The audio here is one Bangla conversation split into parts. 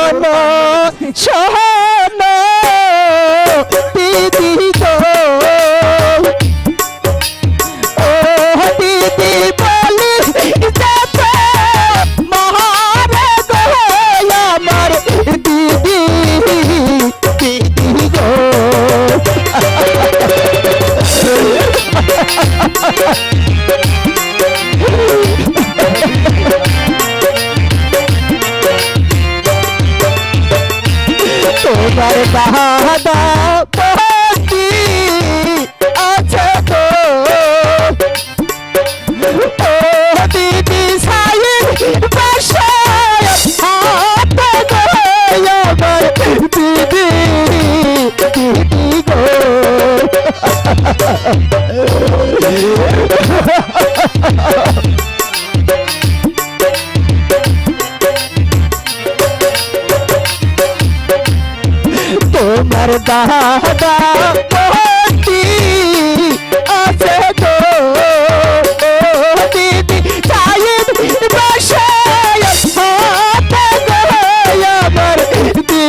শোনো শোনো দিদি গো ও দিদি বলি যেতে মহারে গো আমার দিদি দিদি গো তোমার দাদা বন্দি আছে গো ও দিদি সাইন বাসায় হাতে গো আমার দিদি দিদি গো তোমার দাদা বন্দি আছে গো দিদি সাইন বাসায় হাতে গো আমার দিদি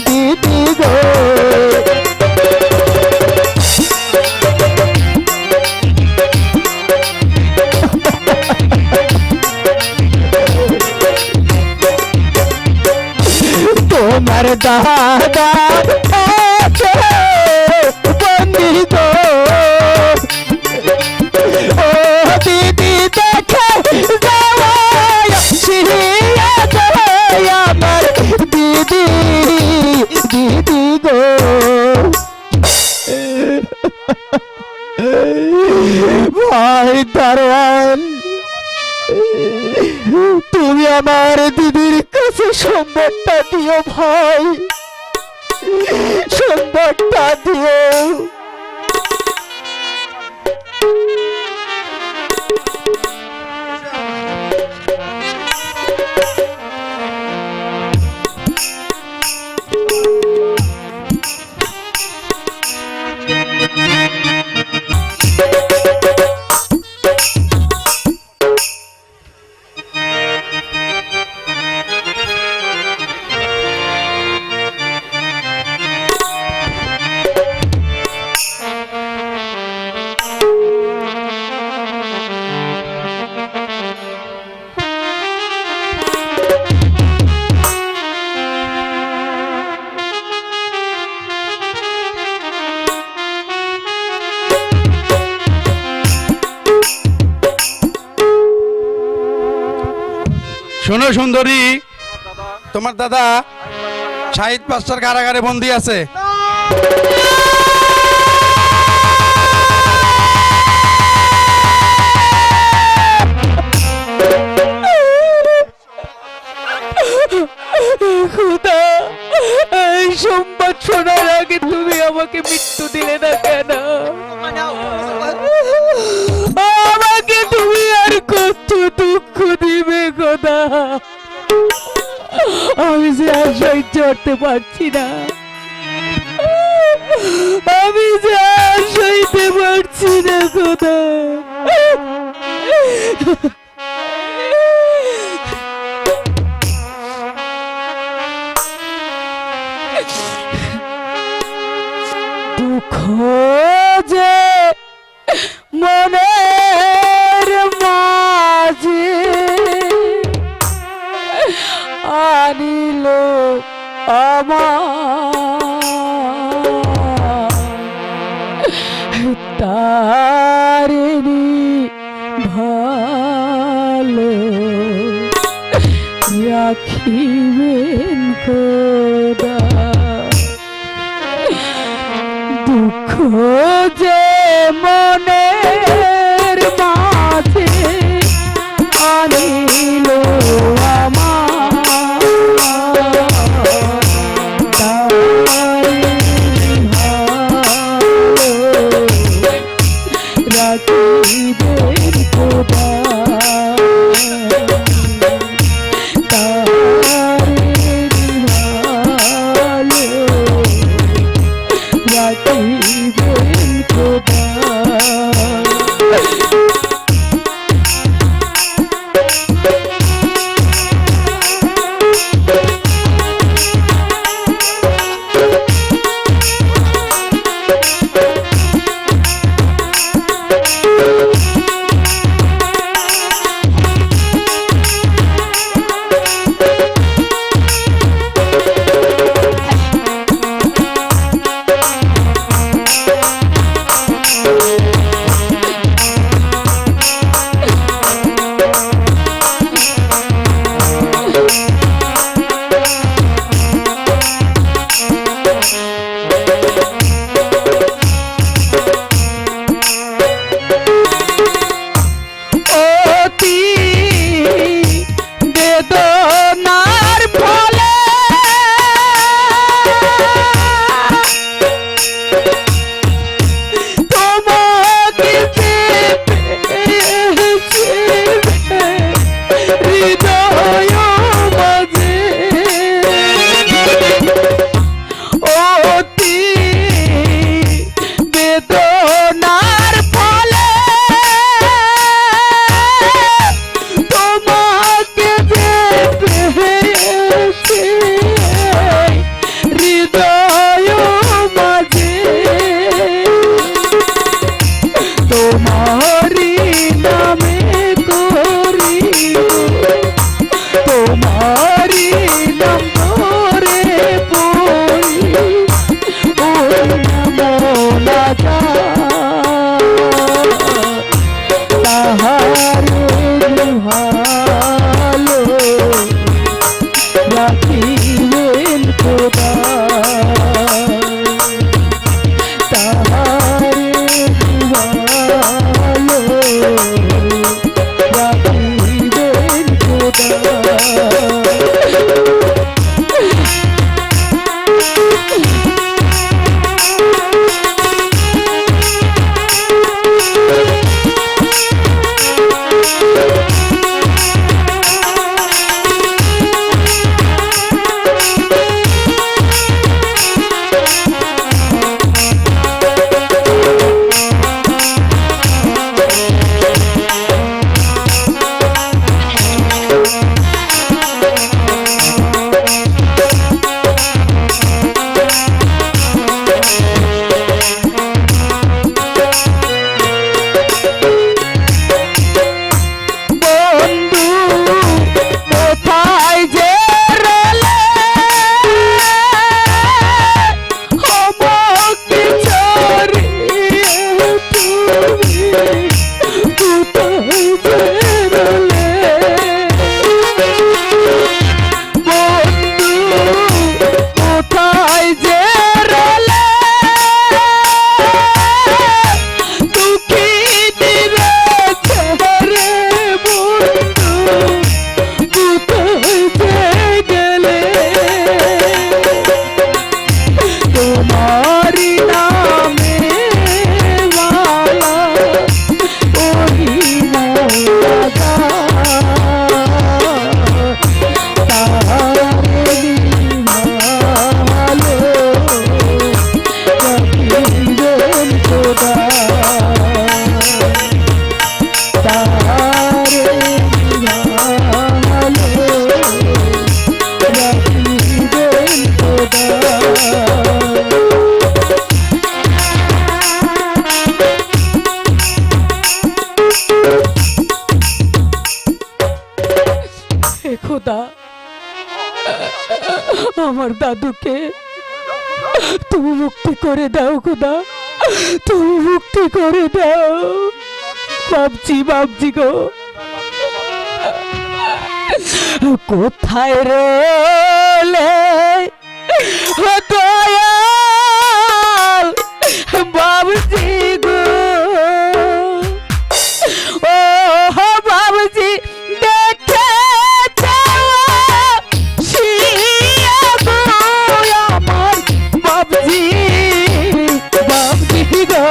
দিদি গো তোমার দাদা আছে বন্দি গো ও দিদি দেখে যাওয়ায় শিরিয়া গো আমার দিদি দিদি গো ভাই দারোয়ান তুমি আমার দিদির কাছে সম্পদটা দিও ভাই সম্পদটা দিও শোনো সুন্দরী, তোমার দাদা শাহিদ পাঁচটার কারাগারে বন্দী আছে। খুদা, এই সংবাদ শোনার আগে তুমি আমাকে মৃত্যু দিলে না কেন? আমাকে তুমি আর কত দুঃখ দিবে খোদা? আমি যে আর সহ্য করতে পারছি না, আমি যে আর সইতে পারছি না খোদা। দুঃখ যে মনের মাঝে আনিল আমার, তারিণী ভালো রাখিবেন খোদা। দুঃখ যে মনের মাঝে আনিল আমার, রাখিবেন খোদা। রাখিবেন খোদা। আমার দাদুকে তুমি মুক্তি করে দাও খোদা, তুমি মুক্তি করে দাও। বাবজি, বাবজি গো, কোথায় রে দয়াল বাবজি গো, ও বাবজি দেখে আমার বাবজি, বাবজি গো।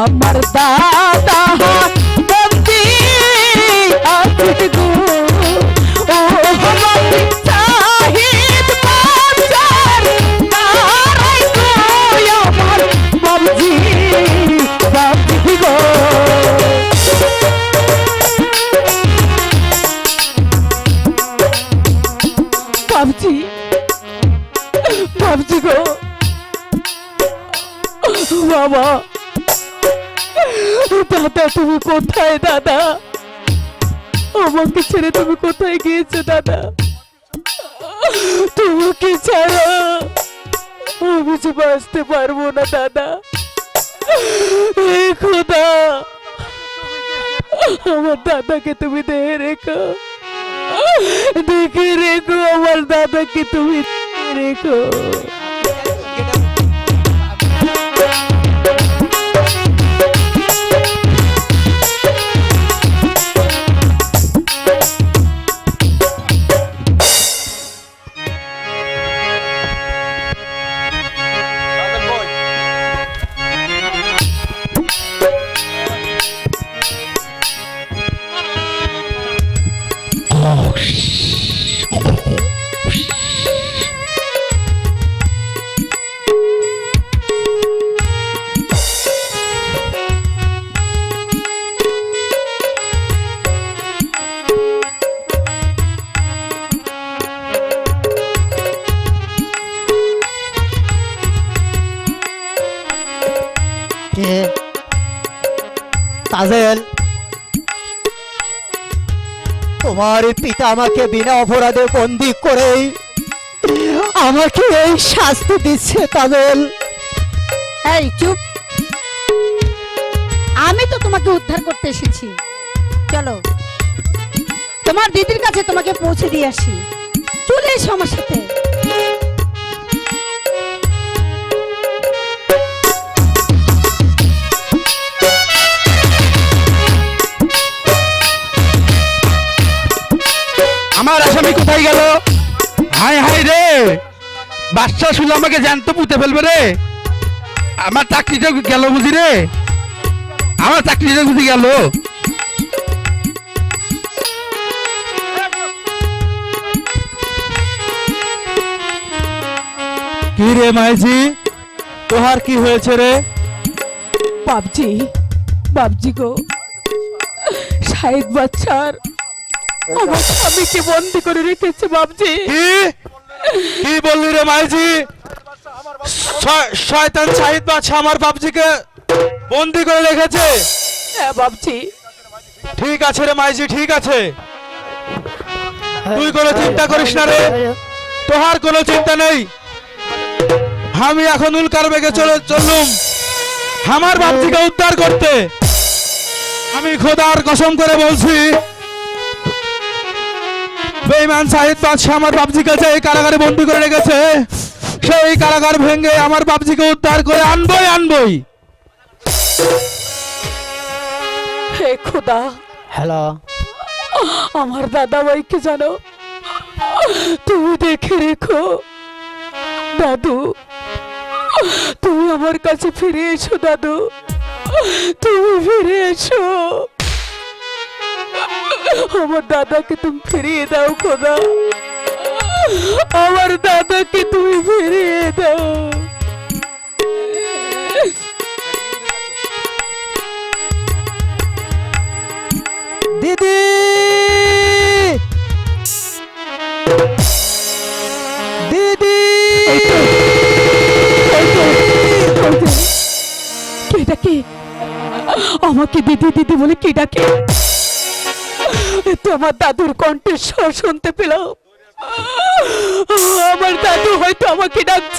আমার দাদা বন্দি আছে গো, ও বাবজি চাহিদ বাজার তারাই গো, আমার বাবজি, বাবজি গো। বাবজি, বাবজি গো, বাবা, দাদা তুমি কোথায় দাদা? আমাকে ছেড়ে তুমি কোথায় গিয়েছো দাদা? তোমাকে ছাড়া আমি যে বাঁচতে পারবো না দাদা। এ খোদা, আমার দাদাকে তুমি দেখে রেখো, দেখে রেখো, আমার দাদাকে তুমি দেখে রেখো। তাজেল, তোমার পিতা আমাকে বিনা অপরাধে বন্দী করে আমাকে এই শাস্তি দিচ্ছে। তাজেল, এই চুপ, আমি তো তোমাকে উদ্ধার করতে এসেছি। চলো তোমার দিদির কাছে তোমাকে পৌঁছে দিয়ে আসি। চলে এসো আমার সাথে। আমার আসামি কোথায় গেল? হাই হাই রে, বাদশা শুধু আমাকে জ্যান্ত পুঁতে ফেলবে রে। আমার চাকরিটা গেল বুঝি রে, আমার চাকরিটা বুঝি গেল। কি রে মাইজি, তোহার কি হয়েছে রে? বাবজি, বাবজি গো, শাহিদ বাচ্চার আমার স্বামীকে বন্দি করে রেখেছে বাবজি। কি বললি রে মাইজি? শয়তান শাহিদ বাদশা আমার বাবজিকে বন্দি করে রেখেছে? হ্যাঁ বাবজি। ঠিক আছে রে মাইজি, ঠিক আছে, তুই কোনো চিন্তা করিস না রে, তোহার কোনো চিন্তা নেই। আমি এখন উল্কার বেগে চললুম আমার বাবজিকে উদ্ধার করতে। আমি খোদার কসম করে বলছি, বেঈমান শাহিদ বাদশা আমার বাবজিকে যে এই কারাগারে বন্দি করে রেখেছে, সেই কারাগার ভেঙে আমার বাবজিকে উদ্ধার করে আনবই। হে খোদা, হ্যালো, আমার দাদা ভাইকে জানো তুমি দেখে রেখো। দাদু, তুমি আমার কাছে ফিরে এসো দাদু, তুমি ফিরে এসো। আমার দাদাকে তুমি ফিরিয়ে দাও খোদা, আমার দাদাকে তুমি ফিরিয়ে দাও। দিদি, দিদি, কে ডাকে? আমাকে দিদি দিদি বলে কে ডাকে? তোমার দাদুর কণ্ঠের স্বর শুনতে পেলাম। আমার দাদু হয়তো আমাকে ডাকছে।